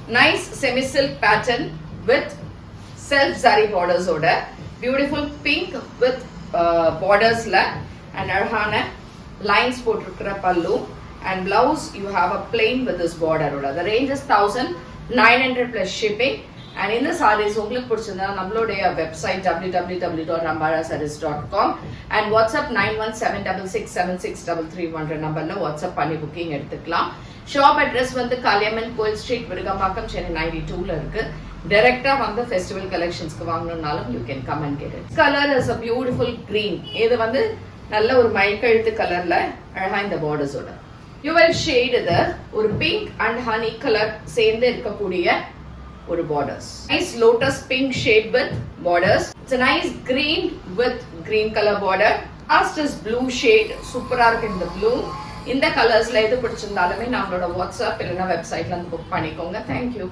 nice semi silk pattern with self zari borders oda, beautiful pink with borders la, and அழகான lines போட்டிருக்கிற பல்லு, and blouse you have a plain with this border oda. The range is 1900 plus shipping. And in the sarees உங்களுக்கு பிடிச்சிருந்தா நம்மளுடைய website www.rambarasarees.com and WhatsApp 9176676331 நம்பர்ல WhatsApp பண்ணி booking எடுத்துக்கலாம். Shop address வந்து காளியம்மன் கோயில் ஸ்ட்ரீட், விருகம்பாக்கம், சென்னை 92ல இருக்கு. டைரக்டா வந்து festival கலெக்ஷன்ஸ்க்கு வாங்கணும்னாலும் you can come and get it. Color is a beautiful green. இது வந்து நல்ல ஒரு மயக்கழுத்து கலர்ல அழகா இந்த பார்டர்ஸோட you will shade இது ஒரு pink and honey color சேர்ந்து இருக்கக்கூடிய ஒரு borders. Nice lotus pink shade with borders. It's a nice green with green color border. Last is blue shade. சூப்பரா இருக்கு இந்த blue. இந்த கலர்ஸ்ல எது பிடிச்சிருந்தாலுமே நம்மளோட வாட்ஸ்அப் இல்லைன்னா வெப்சைட்ல இருந்து புக் பண்ணிக்கோங்க. Thank you.